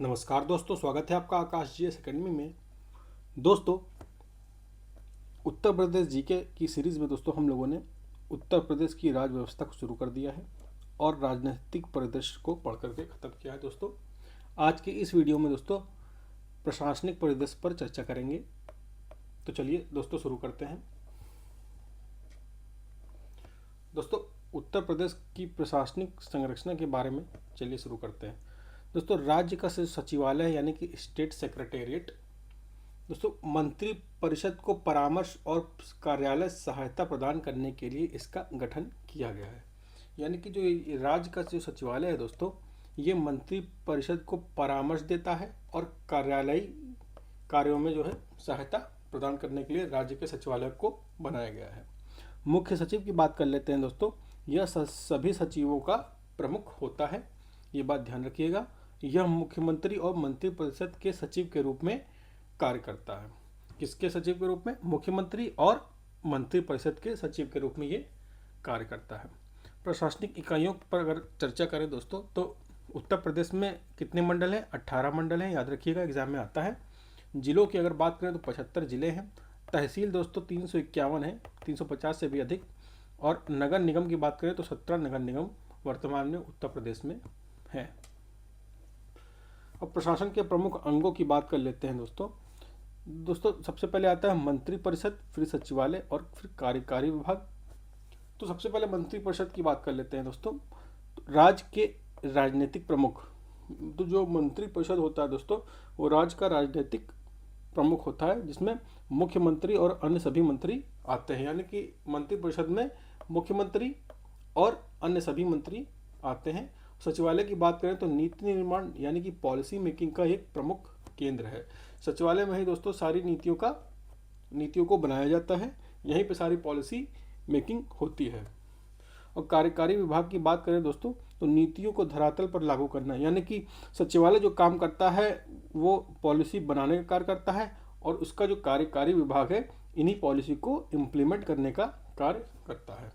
नमस्कार दोस्तों, स्वागत है आपका आकाश जीएस अकेडमी में। दोस्तों, उत्तर प्रदेश जीके की सीरीज़ में दोस्तों हम लोगों ने उत्तर प्रदेश की राज्य व्यवस्था को शुरू कर दिया है और राजनीतिक परिदृश्य को पढ़ करके ख़त्म किया है। दोस्तों, आज की इस वीडियो में दोस्तों प्रशासनिक परिदृश्य पर चर्चा करेंगे। तो चलिए दोस्तों शुरू करते हैं। दोस्तों, उत्तर प्रदेश की प्रशासनिक संरचना के बारे में चलिए शुरू करते हैं। दोस्तों, राज्य का सचिवालय यानी कि स्टेट सेक्रेटेरिएट दोस्तों मंत्री परिषद को परामर्श और कार्यालय सहायता प्रदान करने के लिए इसका गठन किया गया है। यानी कि जो राज्य का जो सचिवालय है दोस्तों, ये मंत्री परिषद को परामर्श देता है और कार्यालयी कार्यों में जो है सहायता प्रदान करने के लिए राज्य के सचिवालय को बनाया गया है। मुख्य सचिव की बात कर लेते हैं दोस्तों। यह सभी सचिवों का प्रमुख होता है, ये बात ध्यान रखिएगा। यह मुख्यमंत्री और मंत्रिपरिषद के सचिव के रूप में कार्य करता है। किसके सचिव के रूप में? मुख्यमंत्री और मंत्रिपरिषद के सचिव के रूप में ये कार्य करता है। प्रशासनिक इकाइयों पर अगर चर्चा करें दोस्तों, तो उत्तर प्रदेश में कितने मंडल हैं? 18 मंडल हैं, याद रखिएगा, एग्जाम में आता है। जिलों की अगर बात करें तो 75 जिले हैं। तहसील दोस्तों 351 है, 350 से भी अधिक। और नगर निगम की बात करें तो 17 नगर निगम वर्तमान में उत्तर प्रदेश में है। अब प्रशासन के प्रमुख अंगों की बात कर लेते हैं दोस्तों सबसे पहले आता है मंत्रिपरिषद, फिर सचिवालय और फिर कार्यकारी विभाग। तो सबसे पहले मंत्रिपरिषद की बात कर लेते हैं दोस्तों। राज्य के राजनीतिक प्रमुख, तो जो मंत्रिपरिषद होता है दोस्तों, वो राज्य का राजनीतिक प्रमुख होता है, जिसमें मुख्यमंत्री और अन्य सभी मंत्री आते हैं। यानी कि मंत्रिपरिषद में मुख्यमंत्री और अन्य सभी मंत्री आते हैं। सचिवालय की बात करें तो नीति निर्माण यानी कि पॉलिसी मेकिंग का एक प्रमुख केंद्र है। सचिवालय में ही दोस्तों सारी नीतियों को बनाया जाता है, यहीं पे सारी पॉलिसी मेकिंग होती है। और कार्यकारी विभाग की बात करें दोस्तों, तो नीतियों को धरातल पर लागू करना, यानी कि सचिवालय जो काम करता है वो पॉलिसी बनाने का कार्य करता है, और उसका जो कार्यकारी विभाग है इन्हीं पॉलिसी को इम्प्लीमेंट करने का कार्य करता है।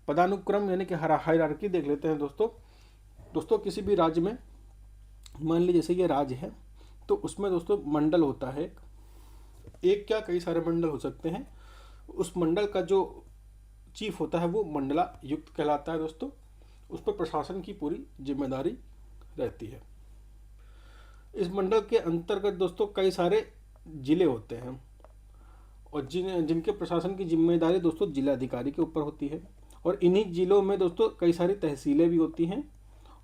पदानुक्रम यानी कि हायरार्की देख लेते हैं दोस्तों किसी भी राज्य में, मान लीजिए जैसे ये राज्य है, तो उसमें दोस्तों मंडल होता है। एक क्या कई सारे मंडल हो सकते हैं। उस मंडल का जो चीफ होता है वो मंडलायुक्त कहलाता है दोस्तों। उस पर प्रशासन की पूरी जिम्मेदारी रहती है। इस मंडल के अंतर्गत दोस्तों कई सारे जिले होते हैं, और जिनके प्रशासन की जिम्मेदारी दोस्तों जिलाधिकारी के ऊपर होती है। और इन्हीं जिलों में दोस्तों कई सारी तहसीलें भी होती हैं,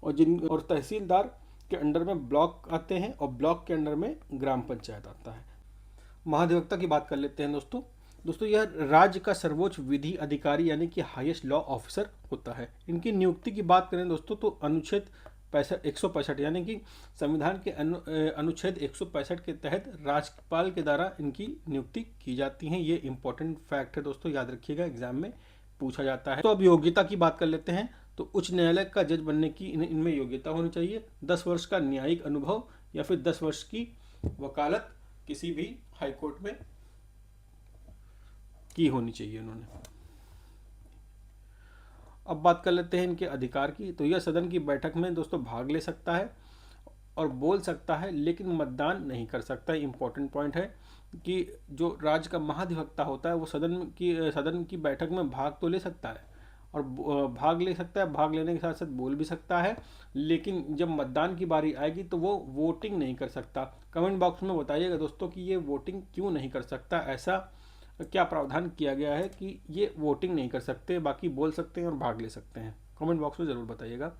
और तहसीलदार के अंडर में ब्लॉक आते हैं, और ब्लॉक के अंडर में ग्राम पंचायत आता है। महाधिवक्ता की बात कर लेते हैं दोस्तों यह राज्य का सर्वोच्च विधि अधिकारी यानी कि हाईएस्ट लॉ ऑफिसर होता है। इनकी नियुक्ति की बात करें दोस्तों, तो अनुच्छेद 165 यानी कि संविधान के अनुच्छेद 165 के तहत राज्यपाल के द्वारा इनकी नियुक्ति की जाती है। ये इंपॉर्टेंट फैक्ट है दोस्तों, याद रखिएगा, एग्जाम में पूछा जाता है। तो अब योग्यता की बात कर लेते हैं। तो उच्च न्यायालय का जज बनने की इनमें योग्यता होनी चाहिए। 10 वर्ष का न्यायिक अनुभव या फिर 10 वर्ष की वकालत किसी भी हाई कोर्ट में की होनी चाहिए उन्होंने। अब बात कर लेते हैं इनके अधिकार की। तो यह सदन की बैठक में दोस्तों भाग ले सकता है और बोल सकता है, लेकिन मतदान नहीं कर सकता। इंपॉर्टेंट पॉइंट है कि जो राज्य का महाधिवक्ता होता है वो सदन की बैठक में भाग तो ले सकता है, और भाग ले सकता है, भाग लेने के साथ साथ बोल भी सकता है, लेकिन जब मतदान की बारी आएगी तो वो वोटिंग नहीं कर सकता। कमेंट बॉक्स में बताइएगा दोस्तों कि ये वोटिंग क्यों नहीं कर सकता, ऐसा क्या प्रावधान किया गया है कि ये वोटिंग नहीं कर सकते, बाकी बोल सकते हैं और भाग ले सकते हैं। कमेंट बॉक्स में ज़रूर बताइएगा।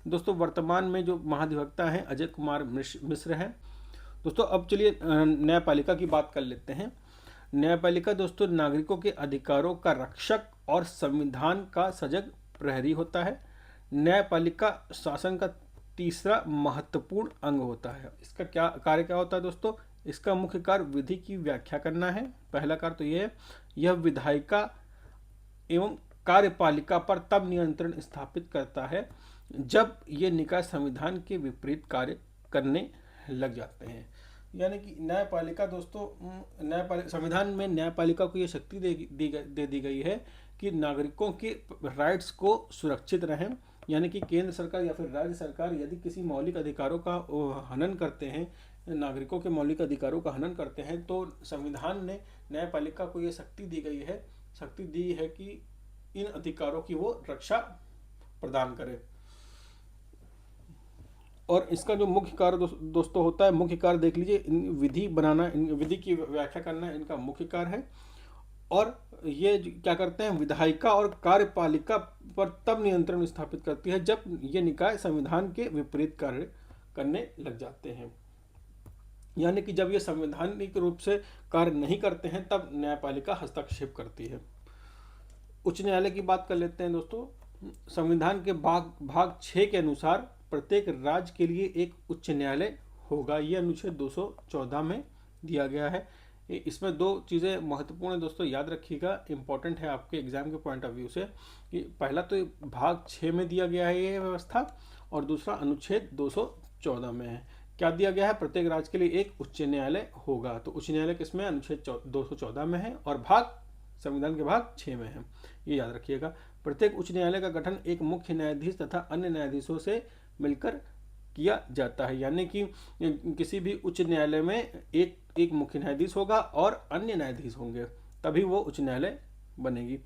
दोस्तों, वर्तमान में जो महाधिवक्ता हैं अजय कुमार मिश्र हैं दोस्तों। अब चलिए न्यायपालिका की बात कर लेते हैं। न्यायपालिका दोस्तों नागरिकों के अधिकारों का रक्षक और संविधान का सजग प्रहरी होता है। न्यायपालिका शासन का तीसरा महत्वपूर्ण अंग होता है। इसका क्या होता है दोस्तों? इसका मुख्य कार्य विधि की व्याख्या करना है। पहला कार्य तो यह है, यह विधायिका एवं कार्यपालिका पर तब नियंत्रण स्थापित करता है जब ये निकाय संविधान के विपरीत कार्य करने लग जाते हैं। यानी कि न्यायपालिका दोस्तों, संविधान में न्यायपालिका को ये शक्ति दे दी गई है कि नागरिकों के राइट्स को सुरक्षित रहें यानी कि केंद्र सरकार या फिर राज्य सरकार यदि किसी मौलिक अधिकारों का हनन करते हैं, नागरिकों के मौलिक अधिकारों का हनन करते हैं, तो संविधान ने न्यायपालिका को ये शक्ति दी है कि इन अधिकारों की वो रक्षा प्रदान करे। और इसका जो मुख्य कार्य दोस्तों होता है, मुख्य कार्य देख लीजिए, विधि बनाना, विधि की व्याख्या करना इनका मुख्य कार्य है। और ये क्या करते हैं, विधायिका और कार्यपालिका पर तब नियंत्रण स्थापित करती है जब ये निकाय संविधान के विपरीत कार्य करने लग जाते हैं। यानी कि जब ये संवैधानिक रूप से कार्य नहीं करते हैं तब न्यायपालिका हस्तक्षेप करती है। उच्च न्यायालय की बात कर लेते हैं दोस्तों। संविधान के भाग 6 के अनुसार प्रत्येक राज्य के लिए एक उच्च न्यायालय होगा। ये अनुच्छेद 214 में दिया गया है। इसमें दो चीज़ें महत्वपूर्ण है दोस्तों, याद रखिएगा, इंपॉर्टेंट है आपके एग्जाम के पॉइंट ऑफ व्यू से, कि पहला तो भाग 6 में दिया गया है ये व्यवस्था, और दूसरा अनुच्छेद 214 में है। क्या दिया गया है, प्रत्येक राज्य के लिए एक उच्च न्यायालय होगा। तो उच्च न्यायालय किसमें, अनुच्छेद 214 में है, और संविधान के भाग 6 में है, ये याद रखिएगा। प्रत्येक उच्च न्यायालय का गठन एक मुख्य न्यायाधीश तथा अन्य न्यायाधीशों से मिलकर किया जाता है। यानी कि किसी भी उच्च न्यायालय में एक मुख्य न्यायाधीश होगा और अन्य न्यायाधीश होंगे, तभी वो उच्च न्यायालय बनेगी।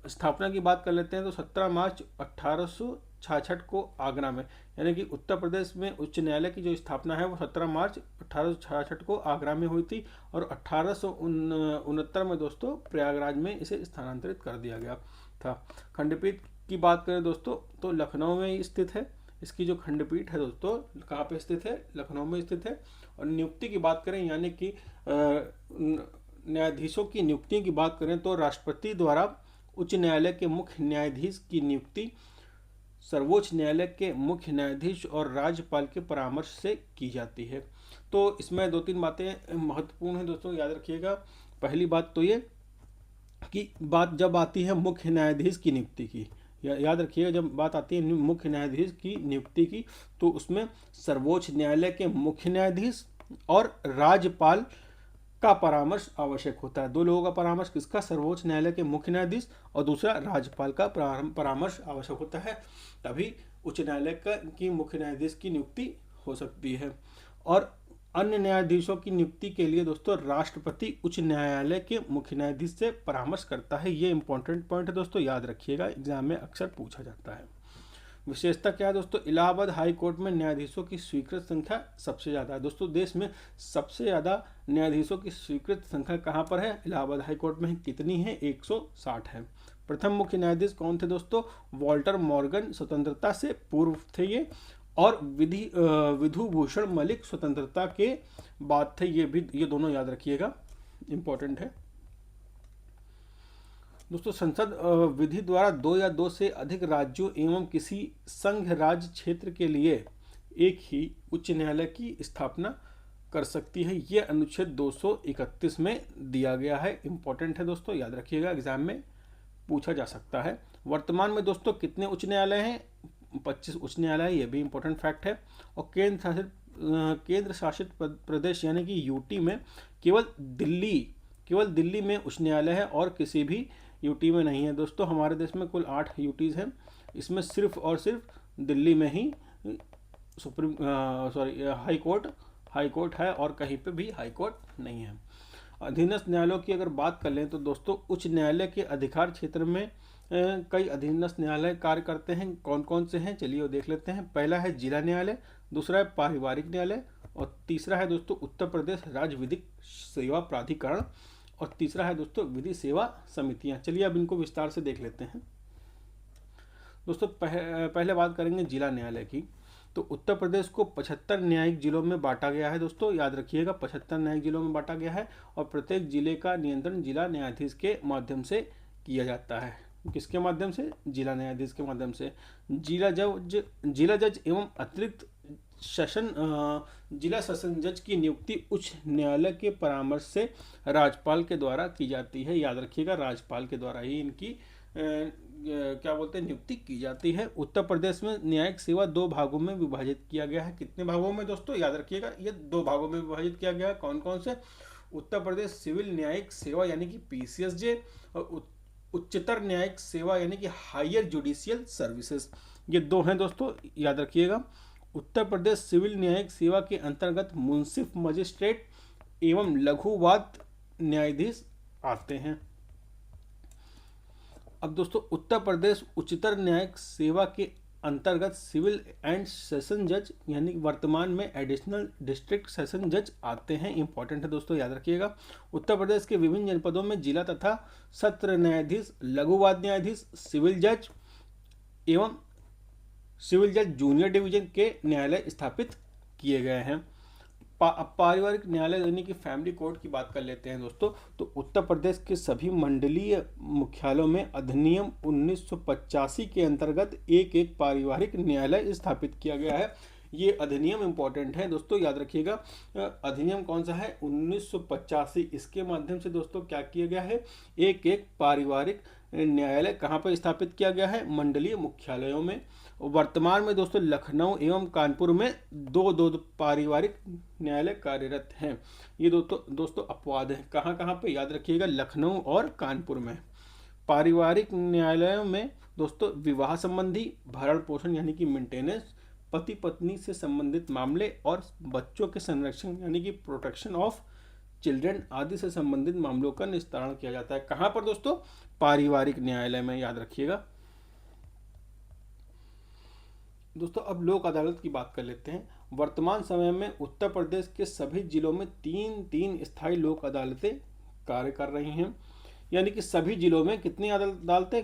स्थापना की बात कर लेते हैं तो 17 मार्च 1866 को आगरा में, यानी कि उत्तर प्रदेश में उच्च न्यायालय की जो स्थापना है वो 17 मार्च 1866 को आगरा में हुई थी, और 1869 में दोस्तों प्रयागराज में इसे स्थानांतरित कर दिया गया था। खंडपीठ की बात करें दोस्तों तो लखनऊ में स्थित है। इसकी जो खंडपीठ है दोस्तों कहाँ पे स्थित है, लखनऊ में स्थित है। और नियुक्ति की बात करें, यानी कि न्यायाधीशों की नियुक्ति की बात करें तो राष्ट्रपति द्वारा उच्च न्यायालय के मुख्य न्यायाधीश की नियुक्ति सर्वोच्च न्यायालय के मुख्य न्यायाधीश और राज्यपाल के परामर्श से की जाती है। तो इसमें 2-3 बातें महत्वपूर्ण हैं दोस्तों, याद रखिएगा। पहली बात तो ये कि बात जब आती है मुख्य न्यायाधीश की नियुक्ति की, याद रखिएगा, जब बात आती है मुख्य न्यायाधीश की नियुक्ति की तो उसमें सर्वोच्च न्यायालय के मुख्य न्यायाधीश और राज्यपाल का परामर्श आवश्यक होता है। दो लोगों का परामर्श, किसका, सर्वोच्च न्यायालय के मुख्य न्यायाधीश और दूसरा राज्यपाल का परामर्श आवश्यक होता है, तभी उच्च न्यायालय की मुख्य न्यायाधीश की नियुक्ति हो सकती है। और अन्य न्यायाधीशों की नियुक्ति के लिए दोस्तों राष्ट्रपति उच्च न्यायालय के मुख्य न्यायाधीश से परामर्श करता है। ये इंपॉर्टेंट पॉइंट है दोस्तों, याद रखिएगा, एग्जाम में अक्सर पूछा जाता है। विशेषता क्या है दोस्तों, इलाहाबाद हाई कोर्ट में न्यायाधीशों की स्वीकृत संख्या सबसे ज़्यादा है। दोस्तों देश में सबसे ज़्यादा न्यायाधीशों की स्वीकृत संख्या कहाँ पर है, इलाहाबाद हाई कोर्ट में कितनी है, 160 है। प्रथम मुख्य न्यायाधीश कौन थे दोस्तों, वॉल्टर मॉर्गन स्वतंत्रता से पूर्व थे ये, और विधुभूषण मलिक स्वतंत्रता के बाद थे। ये दोनों याद रखिएगा, इंपॉर्टेंट है दोस्तों। संसद विधि द्वारा 2 या 2 से अधिक राज्यों एवं किसी संघ राज्य क्षेत्र के लिए एक ही उच्च न्यायालय की स्थापना कर सकती है। ये अनुच्छेद 231 में दिया गया है, इंपॉर्टेंट है दोस्तों, याद रखिएगा, एग्जाम में पूछा जा सकता है। वर्तमान में दोस्तों कितने उच्च न्यायालय हैं, 25 उच्च न्यायालय, ये भी इंपॉर्टेंट फैक्ट है। और केंद्र शासित प्रदेश यानी कि यूटी में केवल दिल्ली में उच्च न्यायालय है और किसी भी यूटी में नहीं है दोस्तों। हमारे देश में कुल 8 यूटीज हैं, इसमें सिर्फ और सिर्फ दिल्ली में ही हाई कोर्ट है और कहीं पे भी हाई कोर्ट नहीं है। अधीनस्थ न्यायालयों की अगर बात कर लें तो दोस्तों उच्च न्यायालय के अधिकार क्षेत्र में कई अधीनस्थ न्यायालय कार्य करते हैं। कौन कौन से हैं, चलिए वो देख लेते हैं। पहला है जिला न्यायालय, दूसरा है पारिवारिक न्यायालय, और तीसरा है दोस्तों उत्तर प्रदेश राज्य विधिक सेवा प्राधिकरण, और तीसरा है दोस्तों विधि सेवा समितियां। चलिए अब इनको विस्तार से देख लेते हैं दोस्तों। पहले बात करेंगे जिला न्यायालय की। तो उत्तर प्रदेश को 75 न्यायिक जिलों में बांटा गया है दोस्तों, याद रखिएगा, 75 न्यायिक जिलों में बांटा गया है, और प्रत्येक जिले का नियंत्रण जिला न्यायाधीश के माध्यम से किया जाता है। किसके माध्यम से, जिला न्यायाधीश के माध्यम से। जिला जज एवं अतिरिक्त जिला सेशन जज की नियुक्ति उच्च न्यायालय के परामर्श से राज्यपाल के द्वारा की जाती है, याद रखिएगा, राज्यपाल के द्वारा ही इनकी नियुक्ति की जाती है। उत्तर प्रदेश में न्यायिक सेवा 2 भागों में विभाजित किया गया है। कितने भागों में दोस्तों, याद रखिएगा, ये 2 भागों में विभाजित किया गया है। कौन कौन से, उत्तर प्रदेश सिविल न्यायिक सेवा यानी कि PCSJ, और उच्चतर न्यायिक सेवा यानी कि हायर जुडिशियल सर्विसेज। ये दो हैं दोस्तों, याद रखिएगा। उत्तर प्रदेश सिविल न्यायिक सेवा के अंतर्गत मुंसिफ, मजिस्ट्रेट एवं लघु वाद न्यायाधीश आते हैं। अब दोस्तों उत्तर प्रदेश उच्चतर न्यायिक सेवा के अंतर्गत सिविल एंड सेशन जज यानी वर्तमान में एडिशनल डिस्ट्रिक्ट सेशन जज आते हैं। इंपॉर्टेंट है दोस्तों, याद रखिएगा। उत्तर प्रदेश के विभिन्न जनपदों में जिला तथा सत्र न्यायाधीश, लघुवाद न्यायाधीश, सिविल जज एवं सिविल जज जूनियर डिवीजन के न्यायालय स्थापित किए गए हैं। पारिवारिक न्यायालय यानी कि फैमिली कोर्ट की बात कर लेते हैं दोस्तों। तो उत्तर प्रदेश के सभी मंडलीय मुख्यालयों में अधिनियम 1985 के अंतर्गत एक एक पारिवारिक न्यायालय स्थापित किया गया है। ये अधिनियम इंपॉर्टेंट है दोस्तों, याद रखिएगा। अधिनियम कौन सा है? 1985। इसके माध्यम से दोस्तों क्या किया गया है? एक एक पारिवारिक न्यायालय कहाँ पर स्थापित किया गया है? मंडलीय मुख्यालयों में। वर्तमान में दोस्तों लखनऊ एवं कानपुर में दो दो पारिवारिक न्यायालय कार्यरत हैं। ये दोस्तों अपवाद है। कहाँ कहाँ पे? याद रखिएगा, लखनऊ और कानपुर में। पारिवारिक न्यायालयों में दोस्तों विवाह संबंधी, भरण पोषण यानी कि मेंटेनेंस, पति पत्नी से संबंधित मामले और बच्चों के संरक्षण यानी कि प्रोटेक्शन ऑफ चिल्ड्रन आदि से संबंधित मामलों का निस्तारण किया जाता है। कहाँ पर दोस्तों? पारिवारिक न्यायालय में, याद रखिएगा दोस्तों। अब लोक अदालत की बात कर लेते हैं। वर्तमान समय में उत्तर प्रदेश के सभी जिलों में तीन तीन स्थायी लोक अदालतें कार्य कर रही हैं। यानी कि सभी जिलों में कितनी अदालतें?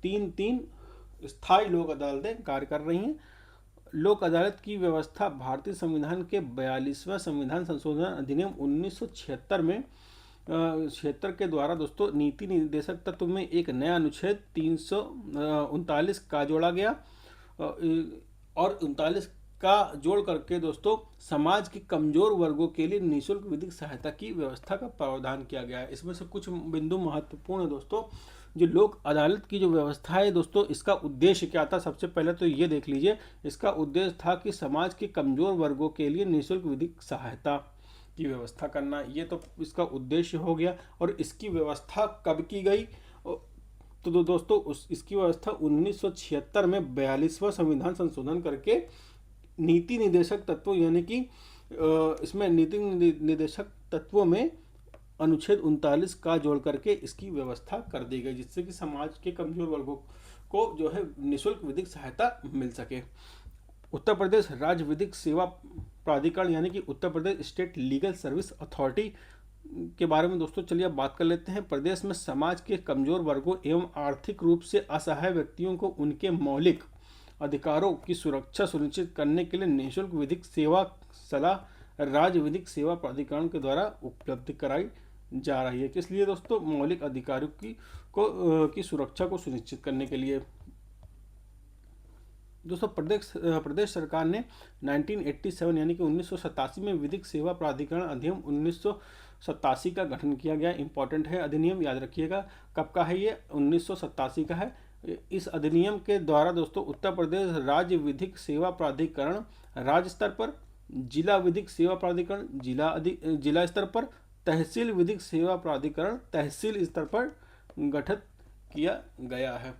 तीन तीन स्थायी लोक अदालतें कार्य कर रही हैं। लोक अदालत की व्यवस्था भारतीय संविधान के 42वां संविधान संशोधन अधिनियम 1976 में 76 के द्वारा दोस्तों नीति निर्देशक तत्व में एक नया अनुच्छेद 339 का जोड़ा गया और 39 का जोड़ करके दोस्तों समाज के कमजोर वर्गों के लिए निःशुल्क विधिक सहायता की व्यवस्था का प्रावधान किया गया है। इसमें से कुछ बिंदु महत्वपूर्ण है दोस्तों। जो लोक अदालत की जो व्यवस्था है दोस्तों, इसका उद्देश्य क्या था? सबसे पहले तो ये देख लीजिए। इसका उद्देश्य था कि समाज के कमजोर वर्गों के लिए निःशुल्क विधिक सहायता की व्यवस्था करना। ये तो इसका उद्देश्य हो गया। और इसकी व्यवस्था कब की गई? तो दोस्तों इसकी व्यवस्था 1976 में 42वां संविधान संशोधन करके नीति निर्देशक तत्वों यानी कि इसमें नीति निर्देशक तत्वों में अनुच्छेद 39 का जोड़ करके इसकी व्यवस्था कर दी गई, जिससे कि समाज के कमजोर वर्गों को जो है निःशुल्क विधिक सहायता मिल सके। उत्तर प्रदेश राज्य विधिक सेवा प्राधिकरण यानी कि Uttar Pradesh state legal service authority के बारे में दोस्तों चलिए अब बात कर लेते हैं। प्रदेश में समाज के कमजोर वर्गों एवं आर्थिक रूप से असहाय व्यक्तियों को उनके मौलिक अधिकारों की सुरक्षा सुनिश्चित करने के लिए निःशुल्क विधिक सेवा सलाह राज्य विधिक सेवा प्राधिकरण के द्वारा उपलब्ध कराई जा रही है। किस लिए दोस्तों? मौलिक अधिकारों की सुरक्षा को सुनिश्चित करने के लिए। दोस्तों प्रदेश सरकार ने 1987 यानी कि 1987 में विधिक सेवा प्राधिकरण अधिनियम 1987 का गठन किया गया। इंपॉर्टेंट है अधिनियम, याद रखिएगा। कब का है ये? 1987 का है। इस अधिनियम के द्वारा दोस्तों उत्तर प्रदेश राज्य विधिक सेवा प्राधिकरण राज्य स्तर पर, जिला विधिक सेवा प्राधिकरण जिला स्तर पर, तहसील विधिक सेवा प्राधिकरण तहसील स्तर पर गठित किया गया है।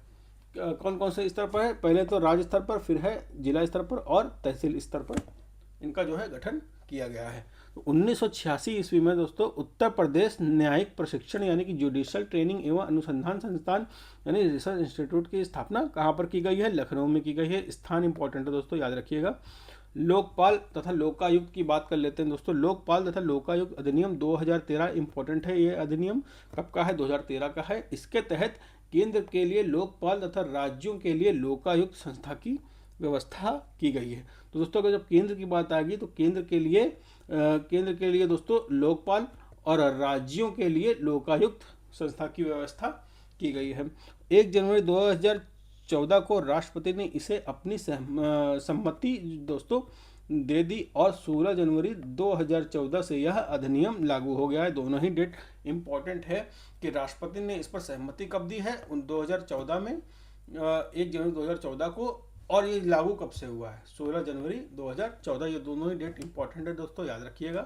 कौन कौन से स्तर पर है? पहले तो राज्य स्तर पर, फिर है जिला स्तर पर और तहसील स्तर पर इनका जो है गठन किया गया है। तो 1986 ईस्वी में दोस्तों उत्तर प्रदेश न्यायिक प्रशिक्षण यानी कि जुडिशियल ट्रेनिंग एवं अनुसंधान संस्थान यानी रिसर्च इंस्टीट्यूट की स्थापना कहाँ पर की गई है? लखनऊ में की गई है। स्थान इंपॉर्टेंट है दोस्तों, याद रखिएगा। लोकपाल तथा लोकायुक्त की बात कर लेते हैं दोस्तों। लोकपाल तथा लोकायुक्त अधिनियम 2013 इंपॉर्टेंट है। ये अधिनियम कब का है? 2013 का है। इसके तहत केंद्र के लिए लोकपाल तथा राज्यों के लिए लोकायुक्त संस्था की व्यवस्था की गई है। तो दोस्तों अगर जब केंद्र की बात आएगी तो केंद्र के लिए दोस्तों लोकपाल और राज्यों के लिए लोकायुक्त संस्था की व्यवस्था की गई है। 1 जनवरी 2014 को राष्ट्रपति ने इसे अपनी सम्मति दोस्तों दे दी और 16 जनवरी 2014 से यह अधिनियम लागू हो गया है। दोनों ही डेट इंपॉर्टेंट है कि राष्ट्रपति ने इस पर सहमति कब दी है? 2014 में 1 जनवरी 2014 को, और ये लागू कब से हुआ है? 16 जनवरी 2014। ये दोनों ही डेट इंपॉर्टेंट है दोस्तों, याद रखिएगा।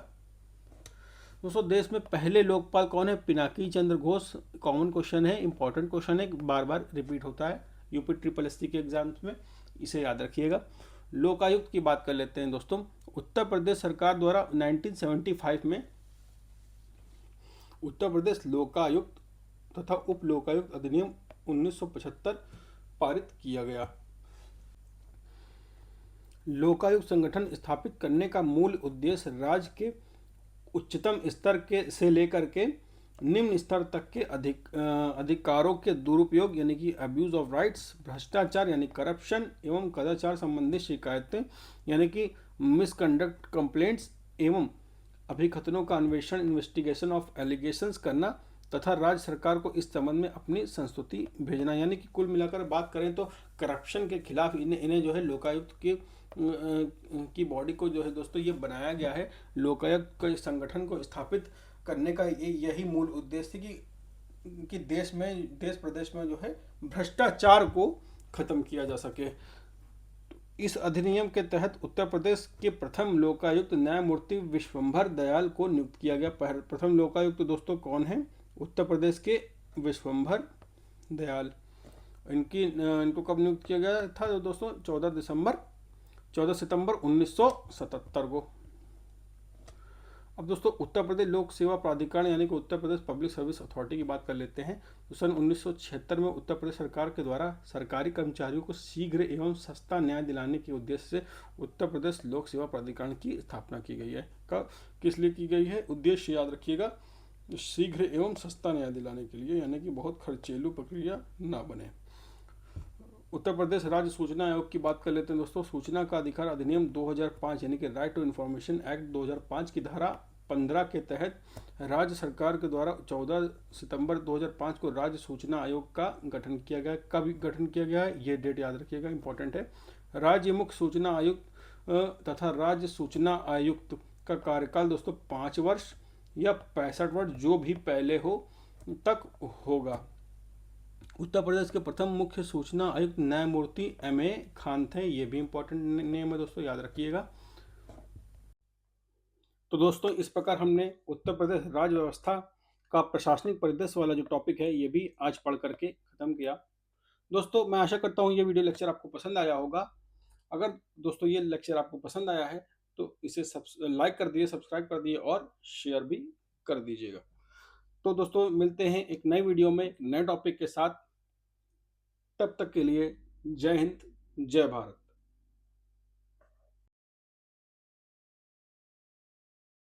दोस्तों देश में पहले लोकपाल कौन है? पिनाकी चंद्र घोष। कॉमन क्वेश्चन है, इंपॉर्टेंट क्वेश्चन है, बार बार रिपीट होता है यूपी SSC के एग्जाम्स में। इसे याद रखिएगा। लोकायुक्त की बात कर लेते हैं दोस्तों। उत्तर प्रदेश सरकार द्वारा 1975 में उत्तर प्रदेश लोकायुक्त तथा उप लोकायुक्त अधिनियम 1975 पारित किया गया। लोकायुक्त संगठन स्थापित करने का मूल उद्देश्य राज्य के उच्चतम स्तर के से लेकर के निम्न स्तर तक के अधिकारों के दुरुपयोग यानी कि अब्यूज ऑफ राइट्स, भ्रष्टाचार यानी करप्शन एवं कदाचार संबंधी शिकायतें यानी कि मिसकंडक्ट कंप्लेंट्स एवं अभिकथनों का अन्वेषण इन्वेस्टिगेशन ऑफ एलिगेशंस करना तथा राज्य सरकार को इस संबंध में अपनी संस्तुति भेजना। यानी कि कुल मिलाकर बात करें तो करप्शन के खिलाफ इन्हें जो है लोकायुक्त की बॉडी को जो है दोस्तों ये बनाया गया है। लोकायुक्त के संगठन को स्थापित करने का यही मूल उद्देश्य थी कि देश प्रदेश में जो है भ्रष्टाचार को खत्म किया जा सके। इस अधिनियम के तहत उत्तर प्रदेश के प्रथम लोकायुक्त न्यायमूर्ति विश्वंभर दयाल को नियुक्त किया गया। प्रथम लोकायुक्त दोस्तों कौन है? उत्तर प्रदेश के विश्वंभर दयाल। इनको कब नियुक्त किया गया था दोस्तों? 14 सितंबर 1977 को। अब दोस्तों उत्तर प्रदेश लोक सेवा प्राधिकरण यानी कि Uttar Pradesh public service authority की बात कर लेते हैं। तो सन 1976 में उत्तर प्रदेश सरकार के द्वारा सरकारी कर्मचारियों को शीघ्र एवं सस्ता न्याय दिलाने के उद्देश्य से उत्तर प्रदेश लोक सेवा प्राधिकरण की स्थापना की गई है। किस लिए की गई है? उद्देश्य याद रखिएगा, शीघ्र एवं सस्ता न्याय दिलाने के लिए, यानी कि बहुत खर्चेलू प्रक्रिया ना बने। उत्तर प्रदेश राज्य सूचना आयोग की बात कर लेते हैं दोस्तों। सूचना का अधिकार अधिनियम 2005 यानी कि राइट टू इन्फॉर्मेशन एक्ट 2005 की धारा 15 के तहत राज्य सरकार के द्वारा 14 सितंबर 2005 को राज्य सूचना आयोग का गठन किया गया। कब गठन किया गया है ये डेट याद रखिएगा, इंपॉर्टेंट है। राज्य मुख्य सूचना आयुक्त तथा राज्य सूचना आयुक्त का कार्यकाल दोस्तों 5 वर्ष या 65 वर्ष जो भी पहले हो तक होगा। उत्तर प्रदेश के प्रथम मुख्य सूचना आयुक्त न्यायमूर्ति M.A. खान थे। ये भी इंपॉर्टेंट नेम है दोस्तों, याद रखिएगा। तो दोस्तों इस प्रकार हमने उत्तर प्रदेश राज्य व्यवस्था का प्रशासनिक परिदृश्य वाला जो टॉपिक है ये भी आज पढ़ करके खत्म किया। दोस्तों मैं आशा करता हूँ ये वीडियो लेक्चर आपको पसंद आया होगा। अगर दोस्तों ये लेक्चर आपको पसंद आया है तो इसे लाइक कर दिए, सब्सक्राइब कर दिए और शेयर भी कर दीजिएगा। तो दोस्तों मिलते हैं एक नई वीडियो में एक नए टॉपिक के साथ। तब तक के लिए जय हिंद, जय भारत।